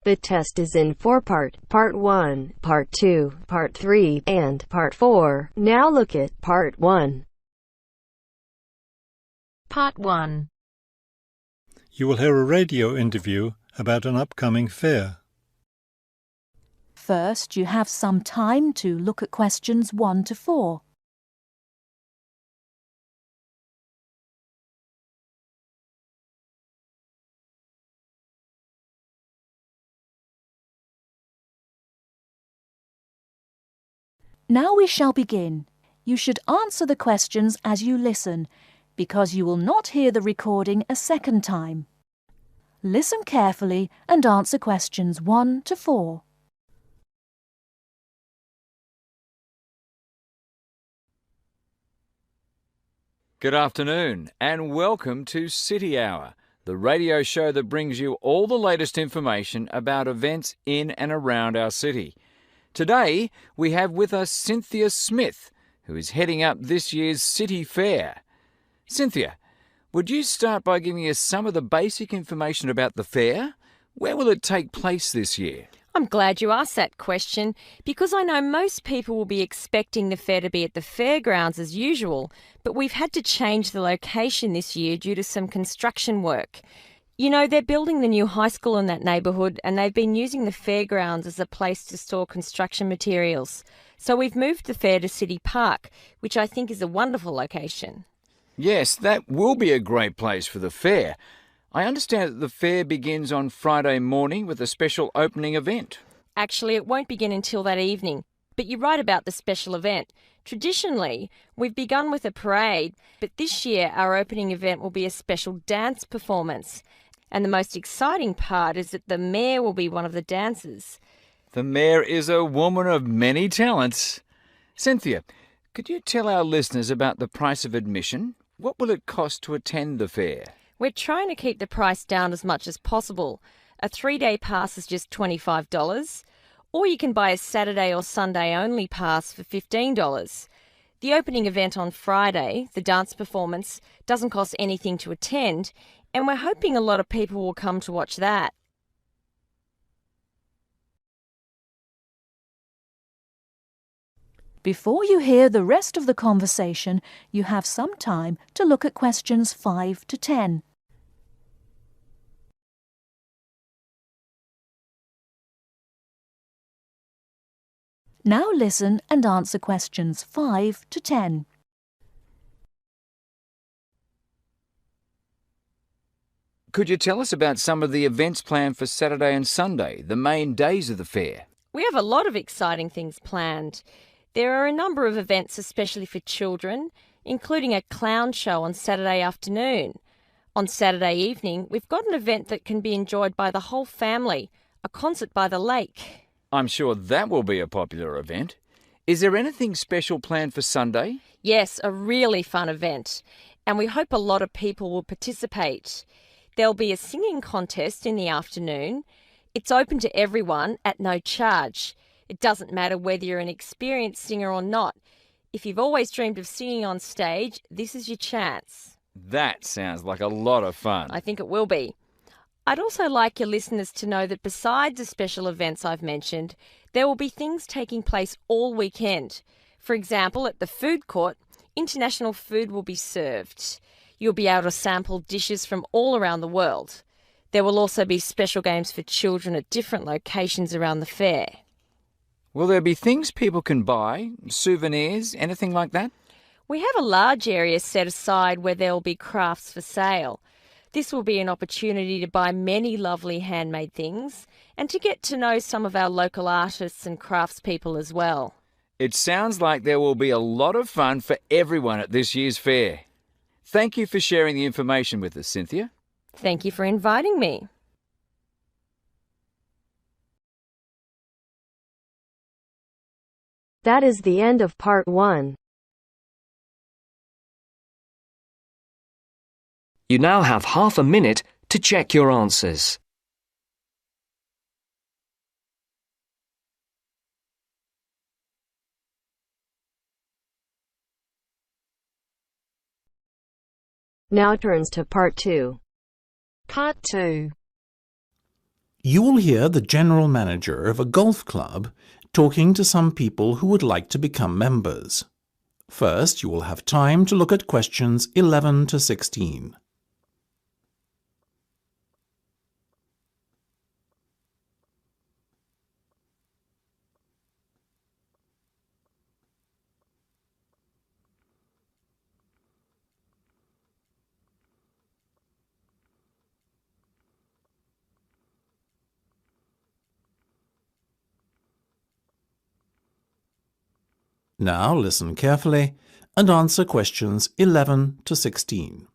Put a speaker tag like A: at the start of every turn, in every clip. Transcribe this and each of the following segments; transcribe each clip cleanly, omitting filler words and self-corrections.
A: The test is in 4 parts: Part 1, Part 2, Part 3, and Part 4. Now look at Part 1.
B: Part 1.
C: You will hear a radio interview about an upcoming fair.
D: First, you have some time to look at questions 1 to 4. Now we shall begin. You should answer the questions as you listen, because you will not hear the recording a second time. Listen carefully and answer questions 1 to 4.
E: Good afternoon and welcome to City Hour, the radio show that brings you all the latest information about events in and around our city. Today we have with us Cynthia Smith, who is heading up this year's City Fair. Cynthia, would you start by giving us some of the basic information about the fair? Where will it take place this year?
B: I'm glad you asked that question because I know most people will be expecting the fair to be at the fairgrounds as usual, but we've had to change the location this year due to some construction work. You know, they're building the new high school in that neighbourhood and they've been using the fairgrounds as a place to store construction materials. So we've moved the fair to City Park, which I think is a wonderful location.
E: Yes, that will be a great place for the fair. I understand that the fair begins on Friday morning with a special opening event.
B: Actually, it won't begin until that evening, but you're right about the special event. Traditionally, we've begun with a parade, but this year our opening event will be a special dance performance. And the most exciting part is that the mayor will be one of the dancers.
E: The mayor is a woman of many talents. Cynthia, could you tell our listeners about the price of admission? What will it cost to attend the fair?
B: We're trying to keep the price down as much as possible. A 3-day pass is just $25, or you can buy a Saturday or Sunday only pass for $15. The opening event on Friday, the dance performance, doesn't cost anything to attend, and we're hoping a lot of people will come to watch that.
D: Before you hear the rest of the conversation, you have some time to look at questions 5 to 10. Now listen and answer questions 5 to 10.
E: Could you tell us about some of the events planned for Saturday and Sunday, the main days of the fair?
B: We have a lot of exciting things planned. There are a number of events especially for children, including a clown show on Saturday afternoon. On Saturday evening, we've got an event that can be enjoyed by the whole family, a concert by the lake.
E: I'm sure that will be a popular event. Is there anything special planned for Sunday?
B: Yes, a really fun event, and we hope a lot of people will participate. There'll be a singing contest in the afternoon. It's open to everyone at no charge. It doesn't matter whether you're an experienced singer or not. If you've always dreamed of singing on stage, this is your chance.
E: That sounds like a lot of fun.
B: I think it will be. I'd also like your listeners to know that besides the special events I've mentioned, there will be things taking place all weekend. For example, at the food court, international food will be served. You'll be able to sample dishes from all around the world. There will also be special games for children at different locations around the fair.
E: Will there be things people can buy, souvenirs, anything like that?
B: We have a large area set aside where there will be crafts for sale. This will be an opportunity to buy many lovely handmade things and to get to know some of our local artists and craftspeople as well.
E: It sounds like there will be a lot of fun for everyone at this year's fair. Thank you for sharing the information with us, Cynthia.
B: Thank you for inviting me.
A: That is the end of Part 1.
F: You now have half a minute to check your answers.
A: Now turns to Part 2.
B: Part 2.
G: You will hear the general manager of a golf club talking to some people who would like to become members. First, you will have time to look at questions 11 to 16. Now listen carefully and answer questions 11 to 16.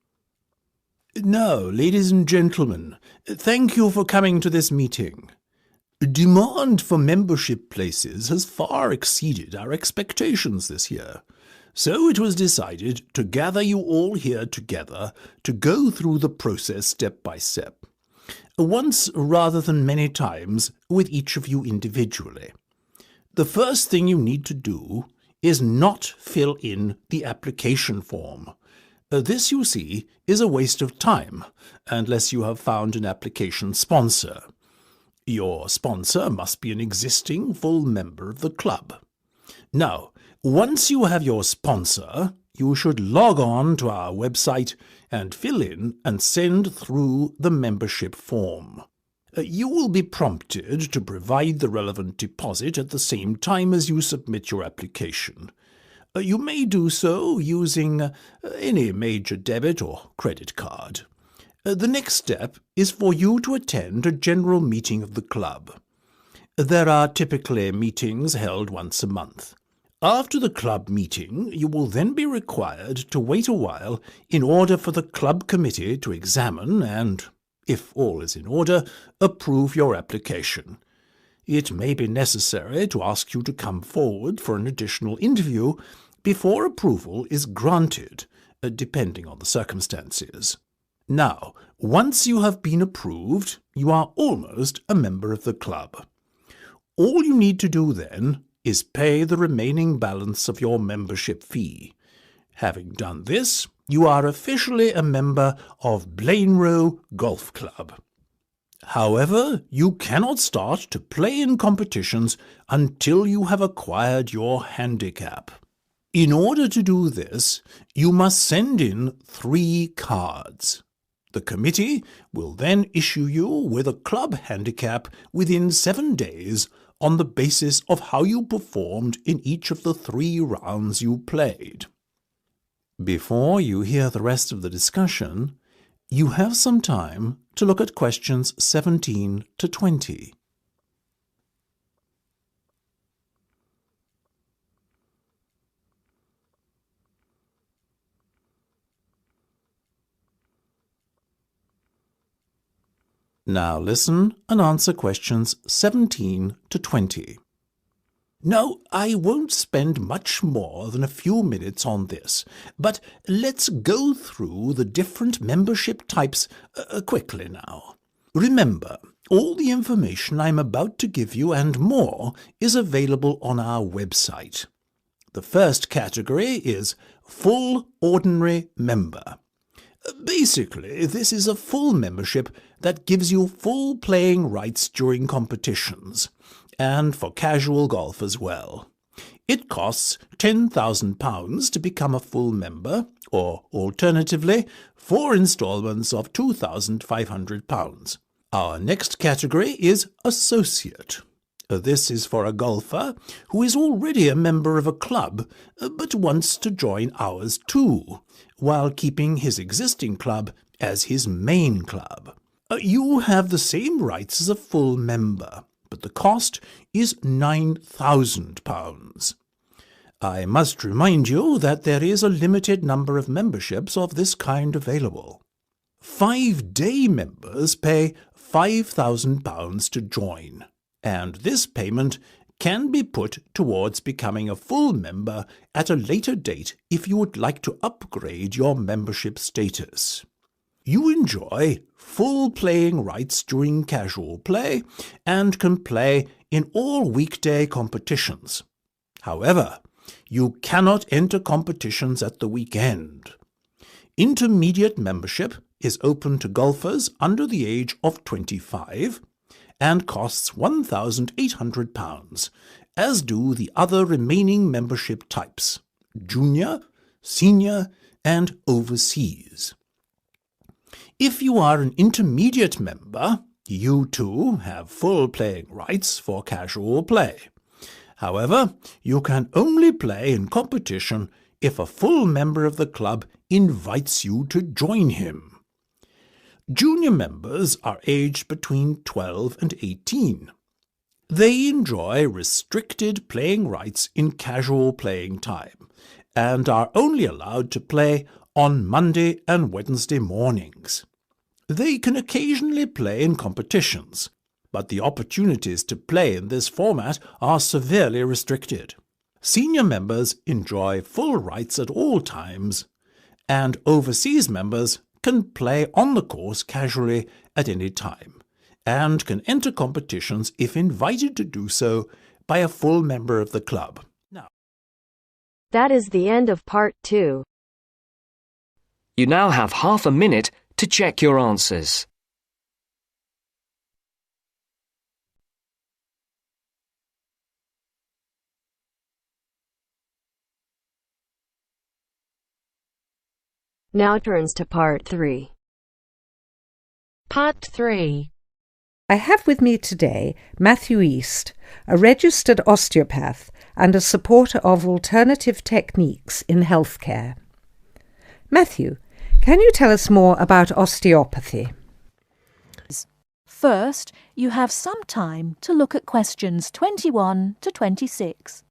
G: Now, ladies and gentlemen, thank you for coming to this meeting. Demand for membership places has far exceeded our expectations this year, so it was decided to gather you all here together to go through the process step by step, once rather than many times with each of you individually. The first thing you need to do is not fill in the application form. This, you see, is a waste of time, unless you have found an application sponsor. Your sponsor must be an existing full member of the club. Now, once you have your sponsor, you should log on to our website and fill in and send through the membership form. You will be prompted to provide the relevant deposit at the same time as you submit your application. You may do so using any major debit or credit card. The next step is for you to attend a general meeting of the club. There are typically meetings held once a month. After the club meeting, you will then be required to wait a while in order for the club committee to examine and, if all is in order, approve your application. It may be necessary to ask you to come forward for an additional interview before approval is granted, depending on the circumstances. Now, once you have been approved, you are almost a member of the club. All you need to do then is pay the remaining balance of your membership fee. Having done this, you are officially a member of Blainrow Golf Club. However, you cannot start to play in competitions until you have acquired your handicap. In order to do this, you must send in 3 cards. The committee will then issue you with a club handicap within 7 days on the basis of how you performed in each of the 3 rounds you played. Before you hear the rest of the discussion, you have some time to look at questions 17 to 20. Now listen and answer questions 17 to 20. Now, I won't spend much more than a few minutes on this, but let's go through the different membership types quickly now. Remember, all the information I'm about to give you and more is available on our website. The first category is Full Ordinary Member. Basically, this is a full membership that gives you full playing rights during competitions, and for casual golf as well. It costs £10,000 to become a full member, or alternatively, 4 instalments of £2,500. Our next category is Associate. This is for a golfer who is already a member of a club, but wants to join ours too, while keeping his existing club as his main club. You have the same rights as a full member, but the cost is £9,000. I must remind you that there is a limited number of memberships of this kind available. 5-day members pay £5,000 to join, and this payment can be put towards becoming a full member at a later date if you would like to upgrade your membership status. You enjoy full playing rights during casual play and can play in all weekday competitions. However, you cannot enter competitions at the weekend. Intermediate membership is open to golfers under the age of 25, and costs £1,800, as do the other remaining membership types: junior, senior, and overseas. If you are an intermediate member, you too have full playing rights for casual play. However, you can only play in competition if a full member of the club invites you to join him. Junior members are aged between 12 and 18. They enjoy restricted playing rights in casual playing time and are only allowed to play on Monday and Wednesday mornings. They can occasionally play in competitions, but the opportunities to play in this format are severely restricted. Senior members enjoy full rights at all times, and overseas members can play on the course casually at any time, and can enter competitions if invited to do so by a full member of the club.
A: That is the end of part 2.
F: You now have half a minute to check your answers.
A: Now turns to part 3.
H: Part 3. I have with me today Matthew East, a registered osteopath and a supporter of alternative techniques in healthcare. Matthew, can you tell us more about osteopathy?
D: First, you have some time to look at questions 21 to 26.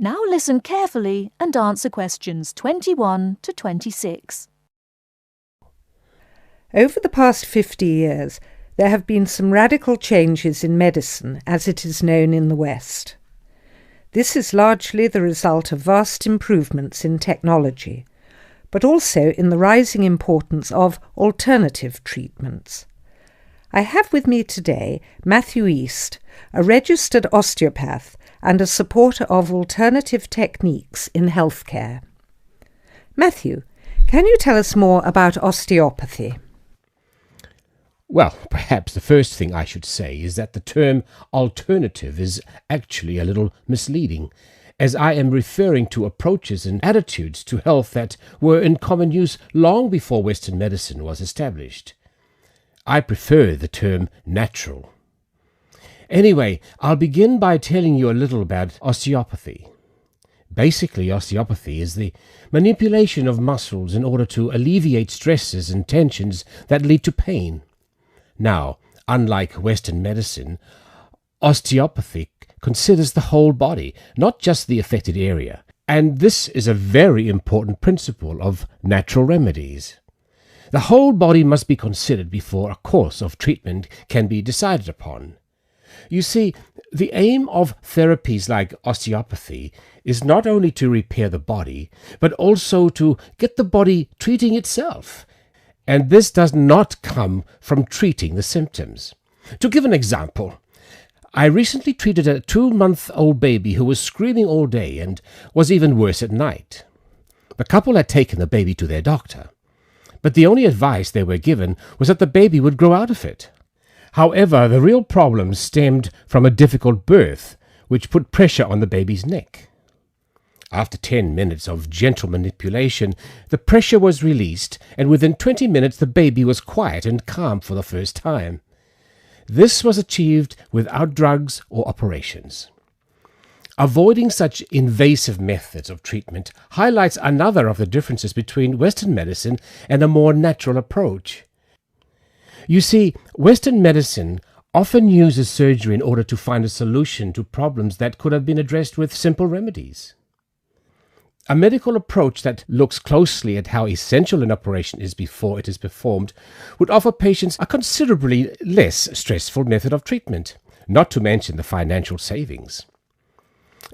D: Now listen carefully and answer questions 21 to 26.
H: Over the past 50 years, there have been some radical changes in medicine as it is known in the West. This is largely the result of vast improvements in technology, but also in the rising importance of alternative treatments. I have with me today Matthew East, a registered osteopath and a supporter of alternative techniques in healthcare. Matthew, can you tell us more about osteopathy?
I: Well, perhaps the first thing I should say is that the term alternative is actually a little misleading, as I am referring to approaches and attitudes to health that were in common use long before Western medicine was established. I prefer the term natural. Anyway, I'll begin by telling you a little about osteopathy. Basically, osteopathy is the manipulation of muscles in order to alleviate stresses and tensions that lead to pain. Now, unlike Western medicine, osteopathy considers the whole body, not just the affected area, and this is a very important principle of natural remedies. The whole body must be considered before a course of treatment can be decided upon. You see, the aim of therapies like osteopathy is not only to repair the body, but also to get the body treating itself. And this does not come from treating the symptoms. To give an example, I recently treated a 2-month-old baby who was screaming all day and was even worse at night. The couple had taken the baby to their doctor, but the only advice they were given was that the baby would grow out of it. However, the real problem stemmed from a difficult birth, which put pressure on the baby's neck. After 10 minutes of gentle manipulation, the pressure was released, and within 20 minutes the baby was quiet and calm for the first time. This was achieved without drugs or operations. Avoiding such invasive methods of treatment highlights another of the differences between Western medicine and a more natural approach. You see, Western medicine often uses surgery in order to find a solution to problems that could have been addressed with simple remedies. A medical approach that looks closely at how essential an operation is before it is performed would offer patients a considerably less stressful method of treatment, not to mention the financial savings.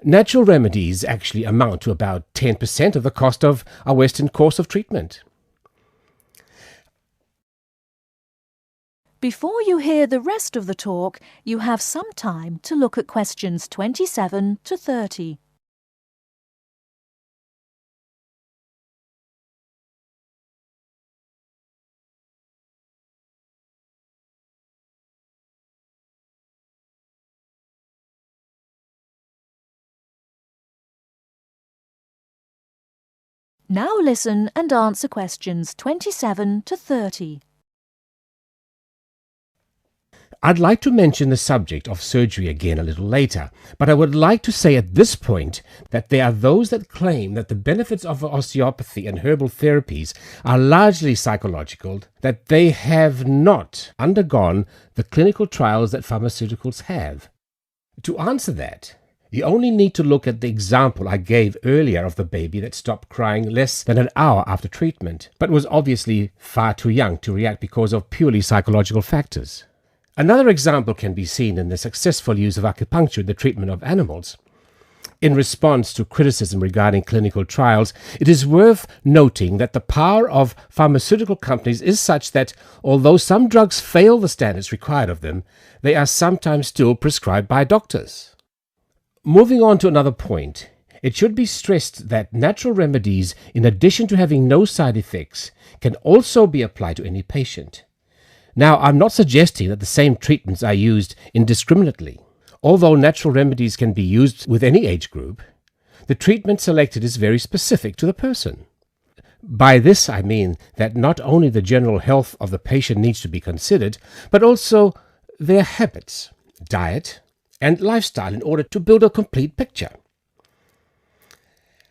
I: Natural remedies actually amount to about 10% of the cost of a Western course of treatment.
D: Before you hear the rest of the talk, you have some time to look at questions 27 to 30. Now listen and answer questions 27 to 30.
I: I'd like to mention the subject of surgery again a little later, but I would like to say at this point that there are those that claim that the benefits of osteopathy and herbal therapies are largely psychological, that they have not undergone the clinical trials that pharmaceuticals have. To answer that, you only need to look at the example I gave earlier of the baby that stopped crying less than an hour after treatment, but was obviously far too young to react because of purely psychological factors. Another example can be seen in the successful use of acupuncture in the treatment of animals. In response to criticism regarding clinical trials, it is worth noting that the power of pharmaceutical companies is such that, although some drugs fail the standards required of them, they are sometimes still prescribed by doctors. Moving on to another point, it should be stressed that natural remedies, in addition to having no side effects, can also be applied to any patient. Now, I'm not suggesting that the same treatments are used indiscriminately. Although natural remedies can be used with any age group, the treatment selected is very specific to the person. By this I mean that not only the general health of the patient needs to be considered, but also their habits, diet, and lifestyle in order to build a complete picture.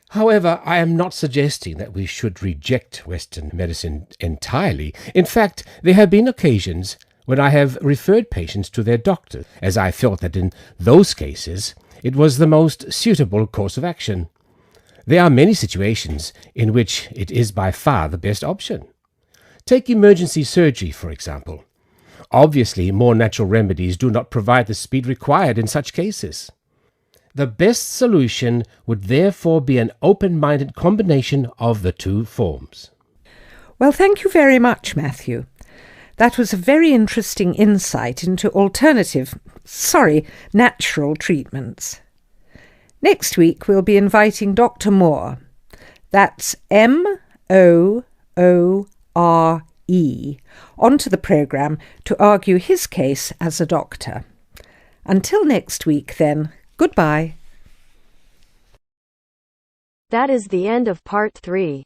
I: However, I am not suggesting that we should reject Western medicine entirely. In fact, there have been occasions when I have referred patients to their doctor, as I felt that in those cases it was the most suitable course of action. There are many situations in which it is by far the best option. Take emergency surgery, for example. Obviously, more natural remedies do not provide the speed required in such cases. The best solution would therefore be an open-minded combination of the two forms.
H: Well, thank you very much, Matthew. That was a very interesting insight into natural treatments. Next week we'll be inviting Dr. Moore. That's Moore, onto the programme to argue his case as a doctor. Until next week, then. Goodbye.
A: That is the end of part 3.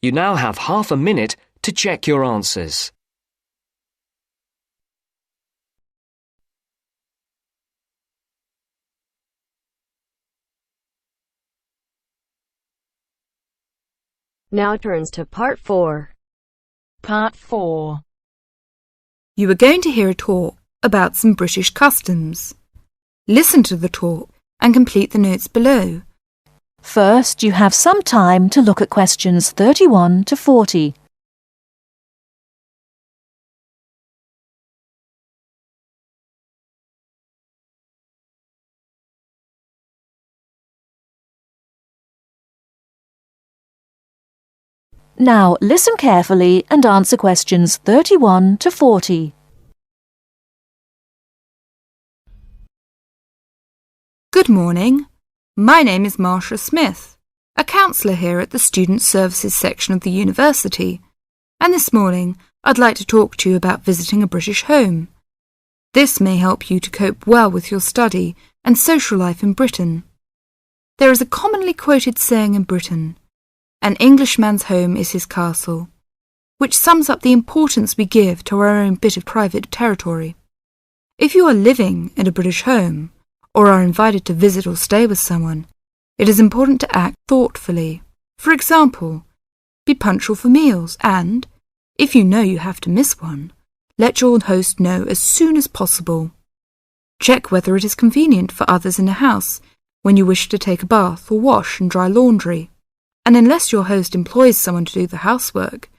F: You now have half a minute to check your answers.
A: Now turns to part 4.
J: Part 4. You are going to hear a talk about some British customs. Listen to the talk and complete the notes below.
D: First, you have some time to look at questions 31 to 40. Now, listen carefully and answer questions 31 to 40.
J: Good morning. My name is Marsha Smith, a counsellor here at the Student Services section of the university, and this morning I'd like to talk to you about visiting a British home. This may help you to cope well with your study and social life in Britain. There is a commonly quoted saying in Britain, "An Englishman's home is his castle," which sums up the importance we give to our own bit of private territory. If you are living in a British home, or are invited to visit or stay with someone, it is important to act thoughtfully. For example, be punctual for meals and, if you know you have to miss one, let your host know as soon as possible. Check whether it is convenient for others in a house when you wish to take a bath or wash and dry laundry. And unless your host employs someone to do the housework,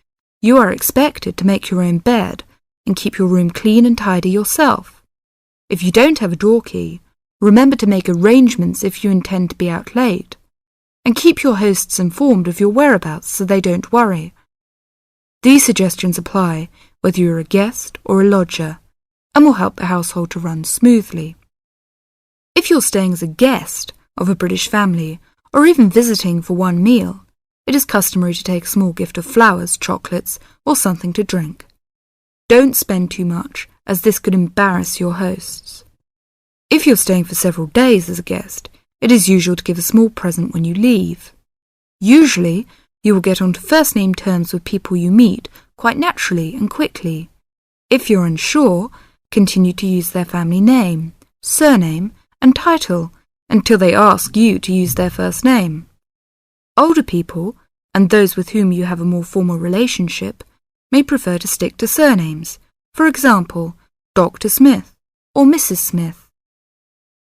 J: you are expected to make your own bed and keep your room clean and tidy yourself. If you don't have a door key, Remember to make arrangements if you intend to be out late, and keep your hosts informed of your whereabouts so they don't worry. These suggestions apply whether you're a guest or a lodger, and will help the household to run smoothly. If you're staying as a guest of a British family, or even visiting for one meal, it is customary to take a small gift of flowers, chocolates, or something to drink. Don't spend too much, as this could embarrass your hosts. If you're staying for several days as a guest, it is usual to give a small present when you leave. Usually, you will get onto first-name terms with people you meet quite naturally and quickly. If you're unsure, continue to use their family name, surname, and title until they ask you to use their first name. Older people, and those with whom you have a more formal relationship, may prefer to stick to surnames, for example, Dr. Smith or Mrs. Smith.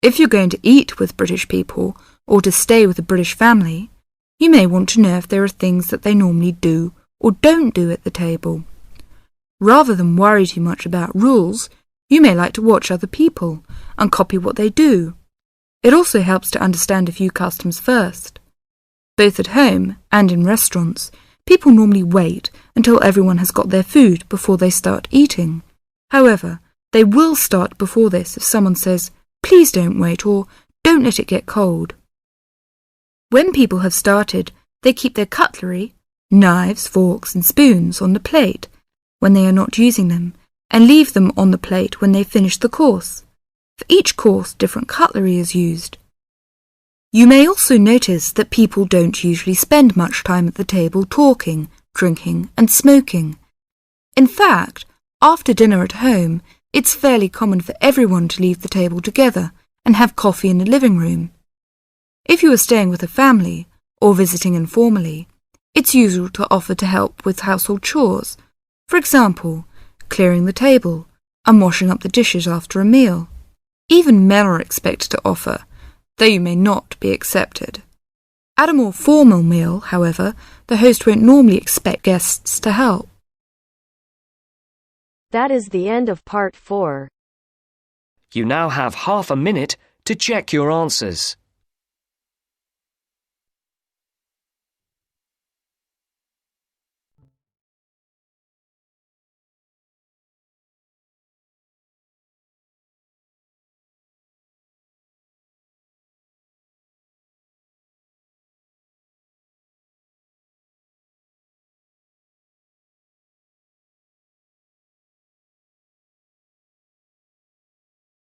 J: If you're going to eat with British people or to stay with a British family, you may want to know if there are things that they normally do or don't do at the table. Rather than worry too much about rules, you may like to watch other people and copy what they do. It also helps to understand a few customs first. Both at home and in restaurants, people normally wait until everyone has got their food before they start eating. However, they will start before this if someone says, "Please don't wait," or "Don't let it get cold." When people have started, they keep their cutlery, knives, forks and spoons on the plate when they are not using them, and leave them on the plate when they finish the course. For each course, different cutlery is used. You may also notice that people don't usually spend much time at the table talking, drinking and smoking. In fact, after dinner at home, it's fairly common for everyone to leave the table together and have coffee in the living room. If you are staying with a family or visiting informally, it's usual to offer to help with household chores, for example, clearing the table and washing up the dishes after a meal. Even men are expected to offer, though you may not be accepted. At a more formal meal, however, the host won't normally expect guests to help.
A: That is the end of part 4.
F: You now have half a minute to check your answers.